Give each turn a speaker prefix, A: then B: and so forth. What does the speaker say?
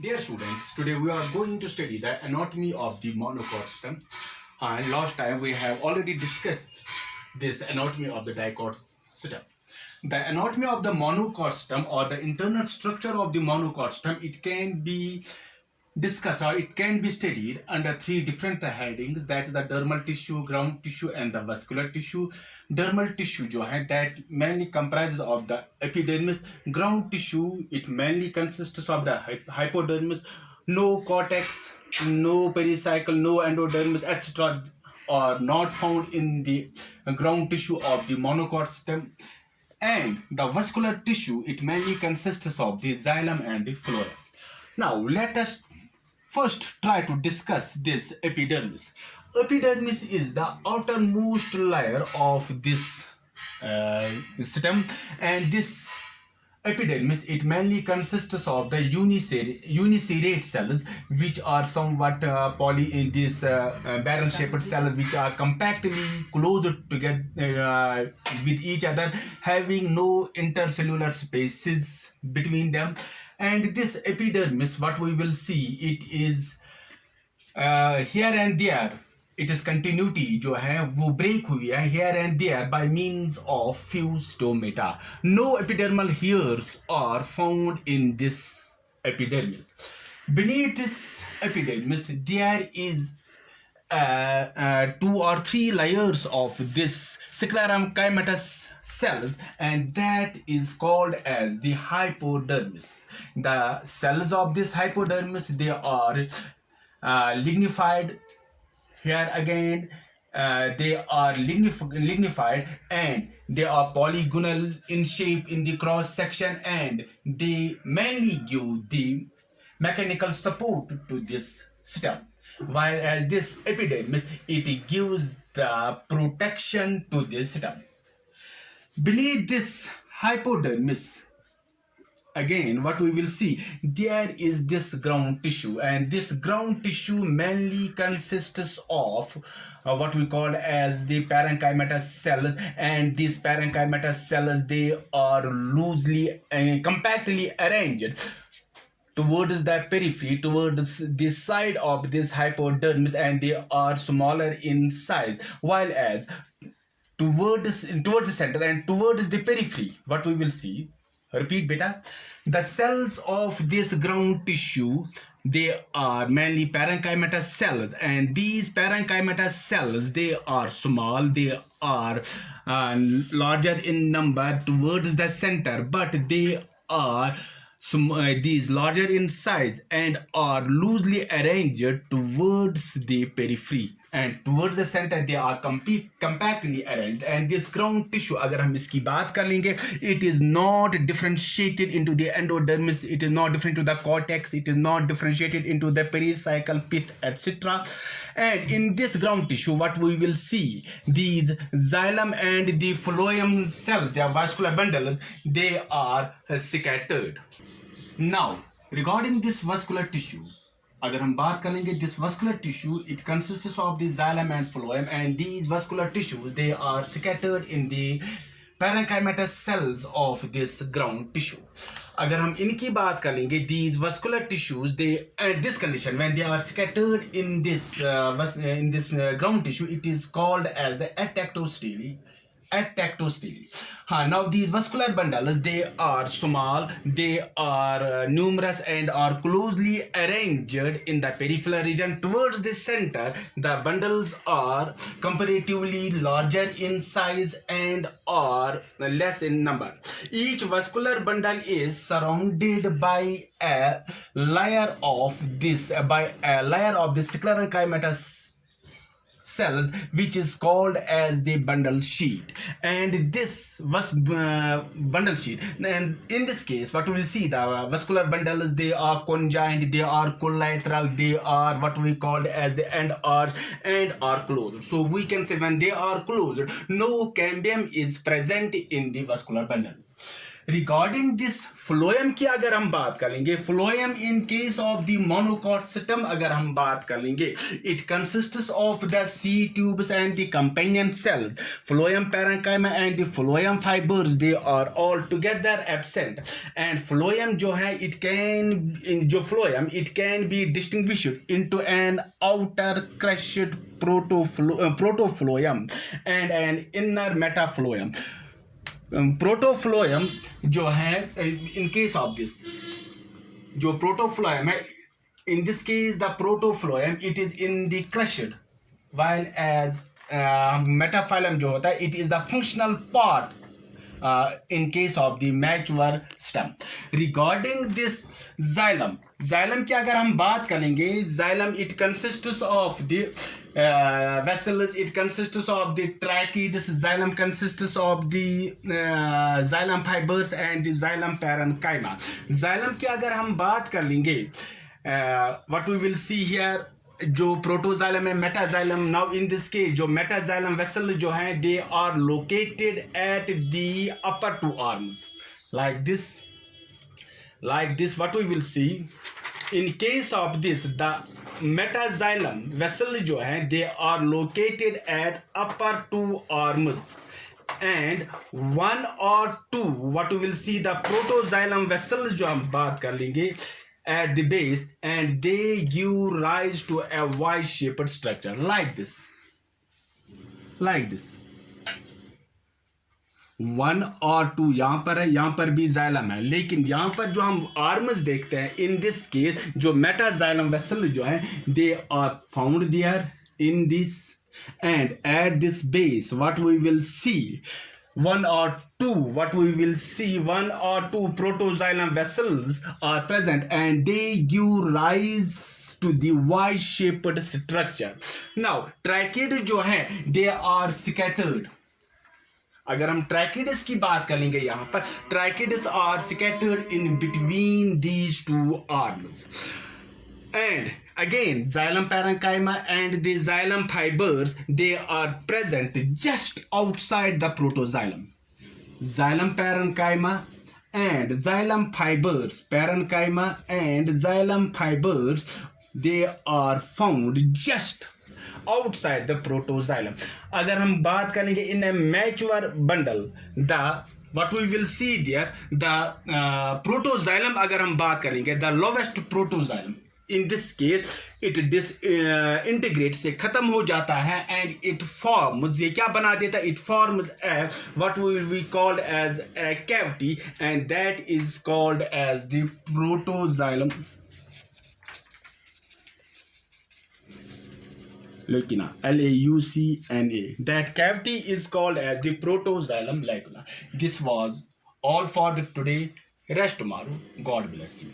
A: Dear students, today we are going to study the anatomy of the monochord system. And last time we have already discussed this anatomy of the dichord system. The anatomy of the monochord system or the internal structure of the monochord system, it can be discussed or it can be studied under three different headings, that is the dermal tissue, ground tissue and the vascular tissue. Dermal tissue जो है that mainly comprises of the epidermis. Ground tissue, it mainly consists of the hypodermis. No cortex, no pericycle, no endodermis, etc. are not found in the ground tissue of the monochord system. And the vascular tissue, it mainly consists of the xylem and the phloem. Now let us first try to discuss this epidermis. Epidermis is the outermost layer of this system, and this epidermis, it mainly consists of the uniserate cells, which are somewhat poly in this barrel shaped cells, which are compactly closed together with each other, having no intercellular spaces between them. And this epidermis, what we will see, it is here and there, it is continuity जो है वो break हुई है here and there by means of few stomata. No epidermal hairs are found in this epidermis. Beneath this epidermis there is two or three layers of this sclerum chymatous cells, and that is called as the hypodermis. The cells of this hypodermis, they are lignified. Here again, they are lignified and they are polygonal in shape in the cross section, and they mainly give the mechanical support to this stem, while as this epidermis, it gives the protection to this stem. Beneath this hypodermis, again what we will see, there is this ground tissue, and this ground tissue mainly consists of what we call as the parenchymatous cells, and these parenchymatous cells, they are loosely and compactly arranged towards the periphery, towards the side of this hypodermis, and they are smaller in size, while as towards the center and towards the periphery, what we will see, repeat beta, the cells of this ground tissue, they are mainly parenchymatous cells, and these parenchymatous cells, they are small, they are larger in number towards the center, but they are these larger in size and are loosely arranged towards the periphery, and towards the center they are compactly arranged. And this ground tissue, अगर हम इसकी बात कर लेंगे, it is not differentiated into the endodermis, it is not different to the cortex, it is not differentiated into the pericycle, pith, etc. And in this ground tissue, what we will see, these xylem and the phloem cells, या vascular bundles, they are scattered. Now, regarding this vascular tissue, अगर हम बात करेंगे, this vascular tissue, it consists of the xylem and phloem, and these vascular tissues, they are scattered in the parenchymatous cells of this ground tissue. अगर हम इनकी बात करेंगे, these vascular tissues, they at this condition, when they are scattered in this ground tissue, it is called as the atectostele. Now these vascular bundles, they are small, they are numerous and are closely arranged in the peripheral region. Towards the center, the bundles are comparatively larger in size and are less in number. Each vascular bundle is surrounded by a layer of this sclerum chymatous cells, which is called as the bundle sheet. And this was bundle sheet, and in this case what we will see, the vascular bundles, they are conjoined, they are collateral, they are what we called as the end arch, and are closed. So we can say when they are closed, no cambium is present in the vascular bundle. Regarding this phloem की अगर हम बात कर लेंगे, phloem in case of the monocot system अगर हम बात कर लेंगे, it consists of the sieve tubes and the companion cells, phloem parenchyma and the phloem fibres they are all together absent and phloem जो है it can be distinguished into an outer crushed protophloem and an inner metaphloem. Protophloem जो है in case of this, जो protophloem है, इन this case the protophloem it is in the crushed, while as मेटाफाइलम जो होता है it is the functional part in case of the mature stem. Regarding this xylem, xylem की अगर हम बात करेंगे, xylem it consists of the vessels, it consists of the tracheids, xylem consists of the xylem fibers and the xylem parenchyma. xylem की अगर हम बात कर लेंगे, what we will see here, जो प्रोटोजाइलम है, metaxylem. Now in this case जो metaxylem vessel जो है they are located at the upper two arms like this what we will see. In case of this the metaxylem vessel जो है they are located at upper two arms and one or two what we will see the protoxylem vessels जो हम बात कर लेंगे at the base and they give rise to a Y-shaped structure like this. One और to यहाँ पर है, यहाँ पर भी जाइलम है, लेकिन यहाँ पर जो हम आर्म्स देखते हैं इन दिस केस जो मेटाजाइलम वेसल जो है they are found there in this end at this base what we will see one or two protoxylem vessels are present and they give rise to the Y-shaped structure. Now tracheids जो हैं they are scattered. अगर हम tracheids की बात करेंगे, यहाँ पर tracheids are scattered in between these two arms. And again xylem parenchyma and the xylem fibers they are present just outside the protoxylem. Xylem parenchyma and xylem fibers, parenchyma and xylem fibers they are found just outside the protoxylem. अगर हम बात करेंगे in a mature bundle the what we will see there the protoxylem अगर हम बात करेंगे the lowest protoxylem in this case it disintegrates से खत्म हो जाता है and it forms, ये क्या बना देता है, it forms a what will be called as a cavity and that is called as the protoxylem lacuna, L-A-U-C-N-A. That cavity is called as the protoxylem lacuna. This was all for today. Rest tomorrow. God bless you.